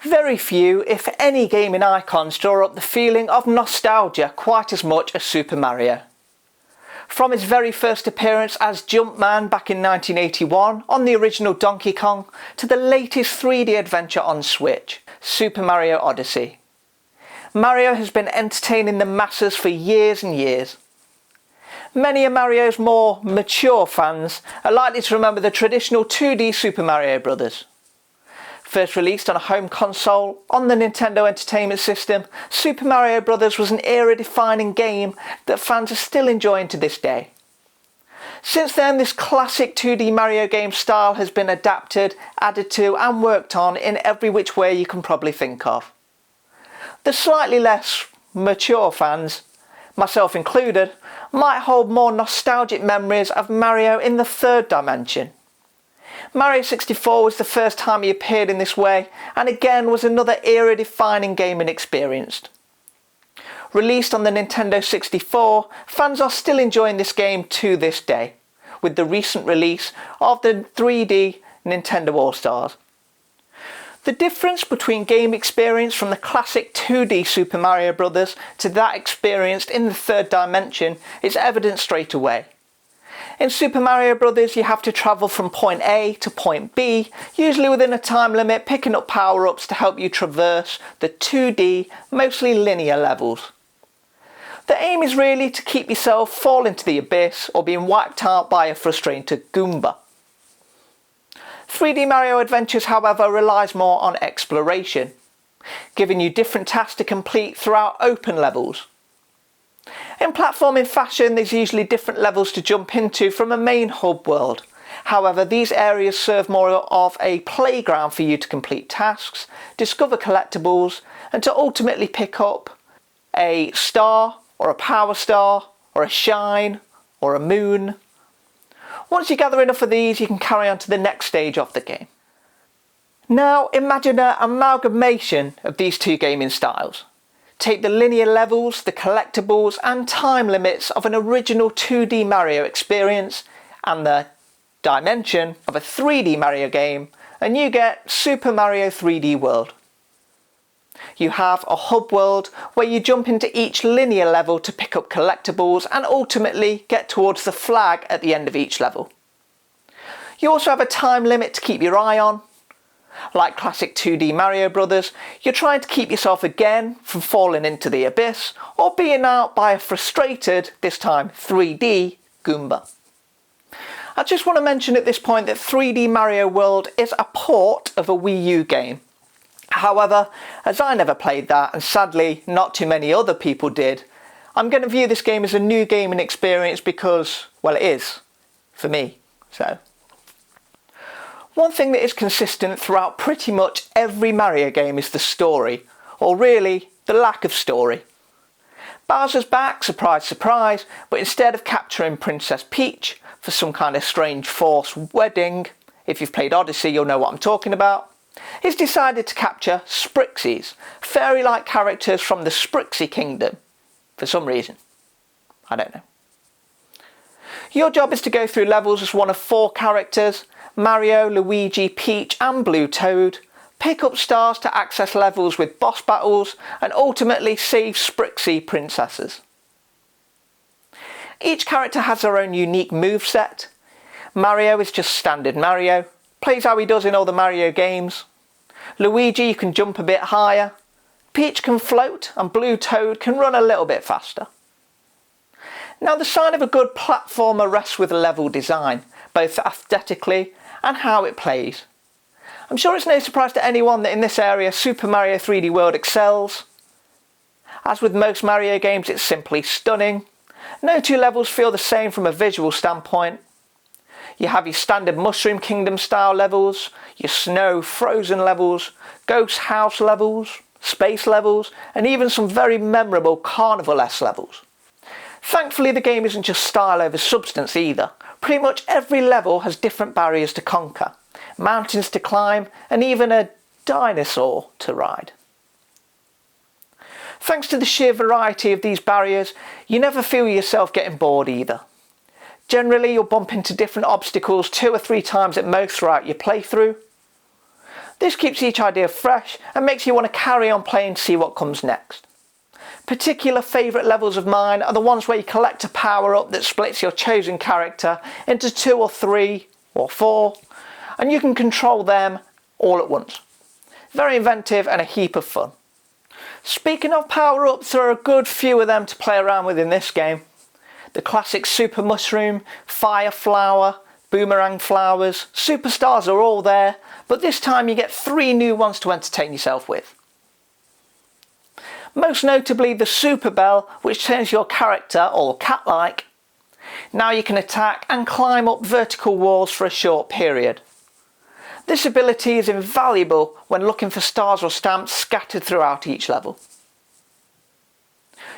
Very few, if any, gaming icons draw up the feeling of nostalgia quite as much as Super Mario. From his very first appearance as Jumpman back in 1981 on the original Donkey Kong to the latest 3D adventure on Switch, Super Mario Odyssey. Mario has been entertaining the masses for years and years. Many of Mario's more mature fans are likely to remember the traditional 2D Super Mario Bros. First released on a home console on the Nintendo Entertainment System, Super Mario Bros. Was an era-defining game that fans are still enjoying to this day. Since then, this classic 2D Mario game style has been adapted, added to and worked on in every which way you can probably think of. The slightly less mature fans, myself included, might hold more nostalgic memories of Mario in the third dimension. Mario 64 was the first time he appeared in this way, and again was another era-defining gaming experience. Released on the Nintendo 64, fans are still enjoying this game to this day, with the recent release of the 3D Nintendo All-Stars. The difference between game experience from the classic 2D Super Mario Bros. To that experienced in the third dimension is evident straight away. In Super Mario Bros. You have to travel from point A to point B, usually within a time limit, picking up power-ups to help you traverse the 2D, mostly linear levels. The aim is really to keep yourself fall into the abyss or being wiped out by a frustrated Goomba. 3D Mario Adventures, however, relies more on exploration, giving you different tasks to complete throughout open levels. In platforming fashion, there's usually different levels to jump into from a main hub world. However, these areas serve more of a playground for you to complete tasks, discover collectibles, and to ultimately pick up a star, or a power star, or a shine, or a moon. Once you gather enough of these, you can carry on to the next stage of the game. Now imagine an amalgamation of these two gaming styles. Take the linear levels, the collectibles and time limits of an original 2D Mario experience and the dimension of a 3D Mario game, and you get Super Mario 3D World. You have a hub world where you jump into each linear level to pick up collectibles and ultimately get towards the flag at the end of each level. You also have a time limit to keep your eye on. Like classic 2D Mario Bros., you're trying to keep yourself again from falling into the abyss or being out by a frustrated, this time 3D, Goomba. I just want to mention at this point that 3D Mario World is a port of a Wii U game. However, as I never played that, and sadly not too many other people did, I'm going to view this game as a new gaming experience because, well, it is, for me, so. One thing that is consistent throughout pretty much every Mario game is the story, or really, the lack of story. Bowser's back, surprise surprise, but instead of capturing Princess Peach for some kind of strange forced wedding, if you've played Odyssey you'll know what I'm talking about, he's decided to capture Sprixies, fairy-like characters from the Sprixie Kingdom, for some reason. I don't know. Your job is to go through levels as one of 4 characters, Mario, Luigi, Peach and Blue Toad, pick up stars to access levels with boss battles and ultimately save Sprixie princesses. Each character has their own unique moveset. Mario is just standard Mario, plays how he does in all the Mario games. Luigi, you can jump a bit higher. Peach can float and Blue Toad can run a little bit faster. Now the sign of a good platformer rests with level design, both aesthetically and how it plays. I'm sure it's no surprise to anyone that in this area Super Mario 3D World excels. As with most Mario games, it's simply stunning. No two levels feel the same from a visual standpoint. You have your standard Mushroom Kingdom style levels, your snow frozen levels, ghost house levels, space levels, and even some very memorable Carnival-esque levels. Thankfully the game isn't just style over substance either. Pretty much every level has different barriers to conquer, mountains to climb and even a dinosaur to ride. Thanks to the sheer variety of these barriers, you never feel yourself getting bored either. Generally you'll bump into different obstacles 2 or 3 times at most throughout your playthrough. This This keeps each idea fresh and makes you want to carry on playing to see what comes next. Particular favourite levels of mine are the ones where you collect a power-up that splits your chosen character into 2 or 3 or 4, and you can control them all at once. Very inventive and a heap of fun. Speaking of power-ups, there are a good few of them to play around with in this game. The classic Super Mushroom, Fire Flower, Boomerang Flowers, Superstars are all there, but this time you get 3 new ones to entertain yourself with. Most notably the Super Bell, which turns your character all cat-like. Now you can attack and climb up vertical walls for a short period. This ability is invaluable when looking for stars or stamps scattered throughout each level.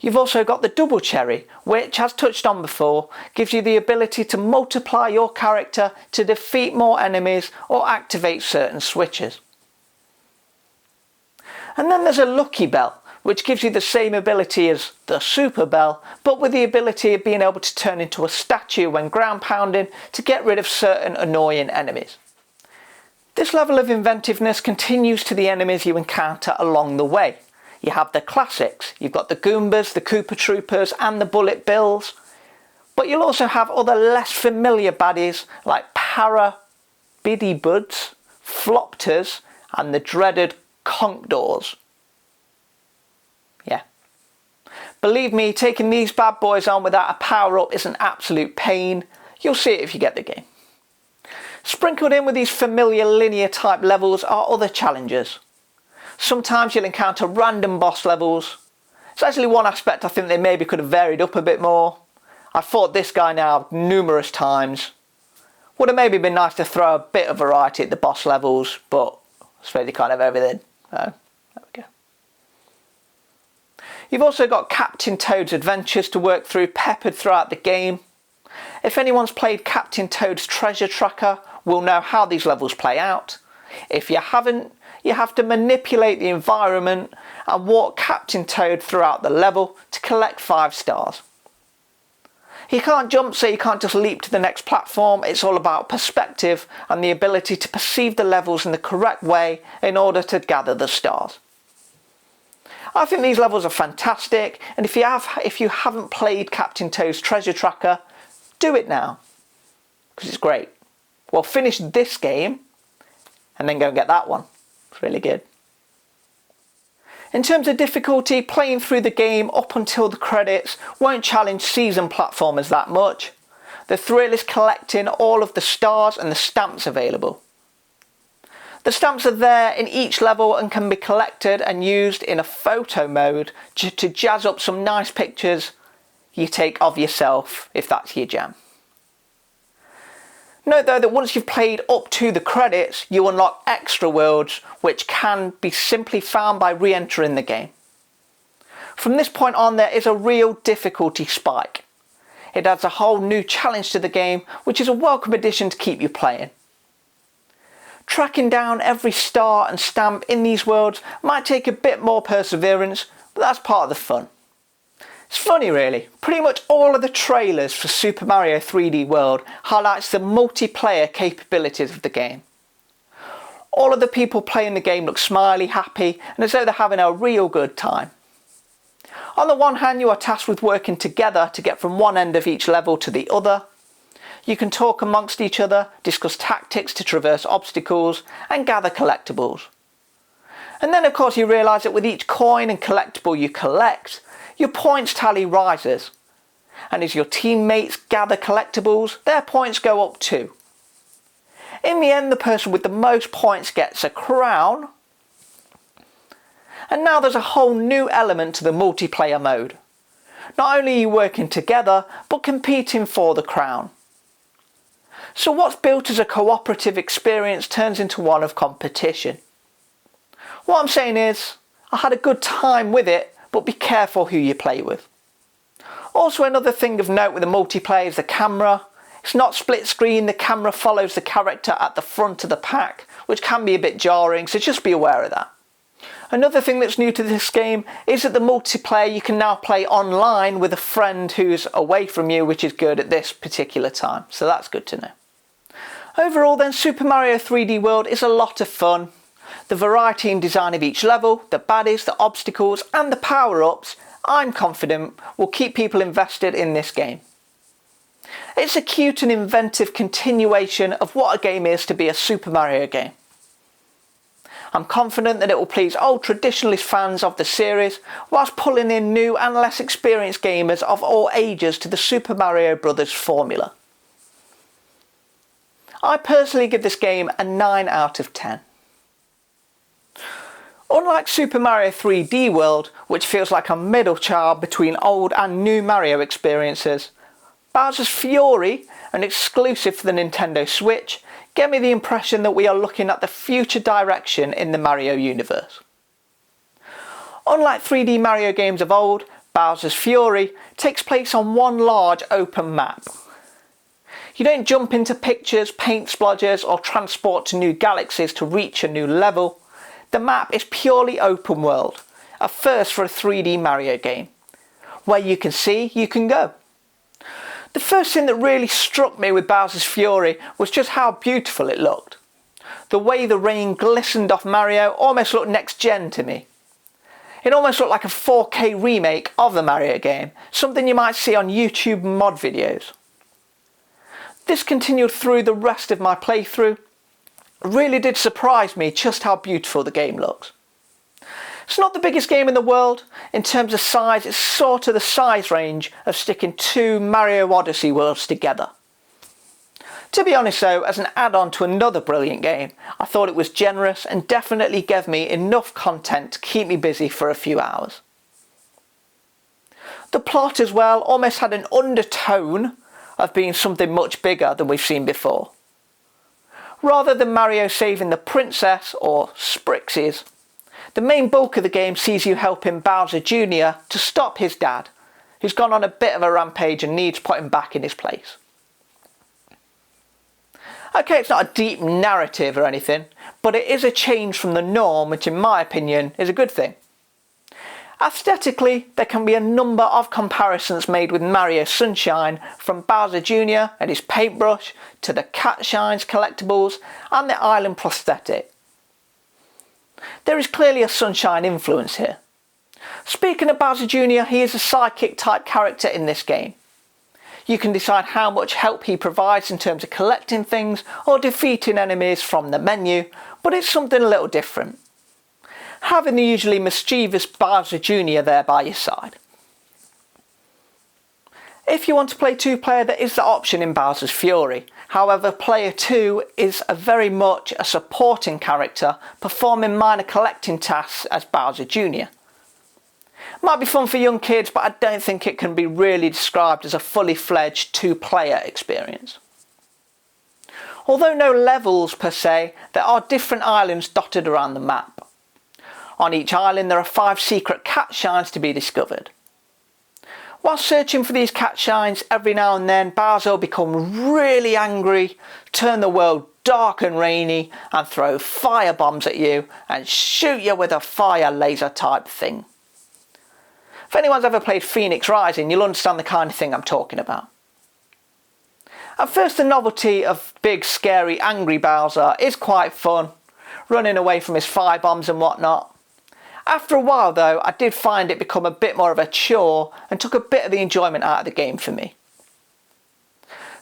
You've also got the Double Cherry, which, as touched on before, gives you the ability to multiply your character to defeat more enemies or activate certain switches. And then there's a Lucky Bell, which gives you the same ability as the Super Bell, but with the ability of being able to turn into a statue when ground pounding to get rid of certain annoying enemies. This level of inventiveness continues to the enemies you encounter along the way. You have the classics, you've got the Goombas, the Koopa Troopers and the Bullet Bills, but you'll also have other less familiar baddies like Biddy Buds, Flopters and the dreaded Conkdors. Yeah. Believe me, taking these bad boys on without a power-up is an absolute pain. You'll see it if you get the game. Sprinkled in with these familiar linear type levels are other challenges. Sometimes you'll encounter random boss levels. It's actually one aspect I think they maybe could have varied up a bit more. I've fought this guy now numerous times. Would have maybe been nice to throw a bit of variety at the boss levels, but I suppose you can't have everything. So, there we go. You've also got Captain Toad's adventures to work through, peppered throughout the game. If anyone's played Captain Toad's Treasure Tracker, will know how these levels play out. If you haven't, you have to manipulate the environment and walk Captain Toad throughout the level to collect 5 stars. He can't jump, so you can't just leap to the next platform. It's all about perspective and the ability to perceive the levels in the correct way in order to gather the stars. I think these levels are fantastic, and if you haven't played Captain Toad's Treasure Tracker, do it now, because it's great. Well, finish this game and then go and get that one. It's really good. In terms of difficulty, playing through the game up until the credits won't challenge seasoned platformers that much. The thrill is collecting all of the stars and the stamps available. The stamps are there in each level and can be collected and used in a photo mode to jazz up some nice pictures you take of yourself if that's your jam. Note though that once you've played up to the credits, you unlock extra worlds which can be simply found by re-entering the game. From this point on, there is a real difficulty spike. It adds a whole new challenge to the game, which is a welcome addition to keep you playing. Tracking down every star and stamp in these worlds might take a bit more perseverance, but that's part of the fun. It's funny really, pretty much all of the trailers for Super Mario 3D World highlights the multiplayer capabilities of the game. All of the people playing the game look smiley, happy and as though they're having a real good time. On the one hand, you are tasked with working together to get from one end of each level to the other. You can talk amongst each other, discuss tactics to traverse obstacles and gather collectibles. And then of course you realise that with each coin and collectible you collect, your points tally rises, and as your teammates gather collectibles, their points go up too. In the end, the person with the most points gets a crown, and now there's a whole new element to the multiplayer mode. Not only are you working together, but competing for the crown. So what's built as a cooperative experience turns into one of competition. What I'm saying is, I had a good time with it, but be careful who you play with. Also, another thing of note with the multiplayer is the camera. It's not split screen, the camera follows the character at the front of the pack, which can be a bit jarring, so just be aware of that. Another thing that's new to this game is that the multiplayer you can now play online with a friend who's away from you, which is good at this particular time, so that's good to know. Overall then, Super Mario 3D World is a lot of fun. The variety and design of each level, the baddies, the obstacles and the power-ups, I'm confident will keep people invested in this game. It's a cute and inventive continuation of what a game is to be a Super Mario game. I'm confident that it will please old traditionalist fans of the series, whilst pulling in new and less experienced gamers of all ages to the Super Mario Bros. Formula. I personally give this game a 9 out of 10. Unlike Super Mario 3D World, which feels like a middle child between old and new Mario experiences, Bowser's Fury, an exclusive for the Nintendo Switch, gave me the impression that we are looking at the future direction in the Mario universe. Unlike 3D Mario games of old, Bowser's Fury takes place on one large open map. You don't jump into pictures, paint splodges or transport to new galaxies to reach a new level. The map is purely open world, a first for a 3D Mario game. Where you can see, you can go. The first thing that really struck me with Bowser's Fury was just how beautiful it looked. The way the rain glistened off Mario almost looked next gen to me. It almost looked like a 4K remake of the Mario game, something you might see on YouTube mod videos. This continued through the rest of my playthrough. It really did surprise me just how beautiful the game looks. It's not the biggest game in the world. In terms of size, it's sort of the size range of sticking two Mario Odyssey worlds together. To be honest though, as an add-on to another brilliant game, I thought it was generous and definitely gave me enough content to keep me busy for a few hours. The plot as well almost had an undertone of being something much bigger than we've seen before. Rather than Mario saving the princess, or Sprixes, the main bulk of the game sees you helping Bowser Jr. to stop his dad, who's gone on a bit of a rampage and needs putting back in his place. Okay, it's not a deep narrative or anything, but it is a change from the norm, which in my opinion is a good thing. Aesthetically, there can be a number of comparisons made with Mario Sunshine, from Bowser Jr. and his paintbrush to the Cat Shines collectibles and the island prosthetic. There is clearly a Sunshine influence here. Speaking of Bowser Jr., he is a sidekick type character in this game. You can decide how much help he provides in terms of collecting things or defeating enemies from the menu, but it's something a little different. Having the usually mischievous Bowser Jr. there by your side. If you want to play two-player, there is the option in Bowser's Fury. However, player 2 is very much a supporting character, performing minor collecting tasks as Bowser Jr. Might be fun for young kids, but I don't think it can be really described as a fully fledged two-player experience. Although no levels per se, there are different islands dotted around the map. On each island there are 5 secret cat shines to be discovered. While searching for these cat shines, every now and then Bowser will become really angry, turn the world dark and rainy and throw fire bombs at you and shoot you with a fire laser type thing. If anyone's ever played Phoenix Rising, you'll understand the kind of thing I'm talking about. At first, the novelty of big, scary, angry Bowser is quite fun, running away from his fire bombs and whatnot. After a while though, I did find it become a bit more of a chore and took a bit of the enjoyment out of the game for me.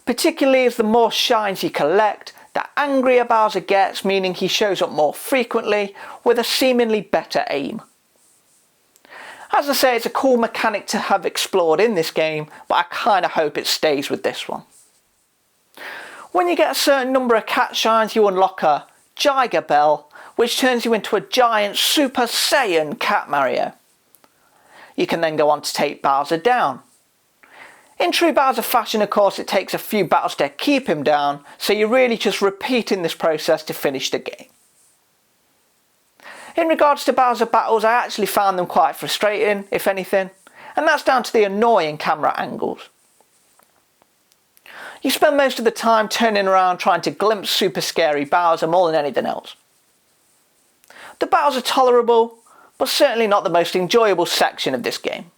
Particularly as the more shines you collect, the angrier Bowser gets, meaning he shows up more frequently with a seemingly better aim. As I say, it's a cool mechanic to have explored in this game, but I kinda hope it stays with this one. When you get a certain number of cat shines, you unlock a Giga Bell, which turns you into a giant Super Saiyan Cat Mario. You can then go on to take Bowser down. In true Bowser fashion, of course, it takes a few battles to keep him down, so you're really just repeating this process to finish the game. In regards to Bowser battles, I actually found them quite frustrating, if anything, and that's down to the annoying camera angles. You spend most of the time turning around trying to glimpse super scary Bowser more than anything else. The battles are tolerable, but certainly not the most enjoyable section of this game.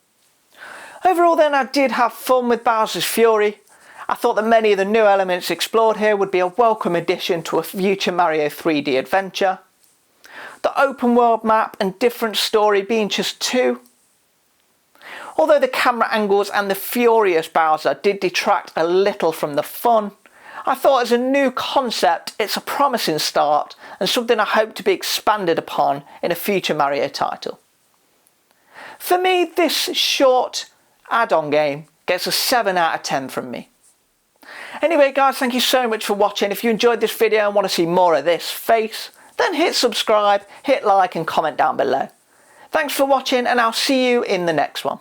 Overall then, I did have fun with Bowser's Fury. I thought that many of the new elements explored here would be a welcome addition to a future Mario 3D adventure. open world map and different story being just 2. Although the camera angles and the furious Bowser did detract a little from the fun, I thought as a new concept it's a promising start and something I hope to be expanded upon in a future Mario title. For me, this short add-on game gets a 7 out of 10 from me. Anyway guys, thank you so much for watching. If you enjoyed this video and want to see more of this face, then hit subscribe, hit like and comment down below. Thanks for watching and I'll see you in the next one.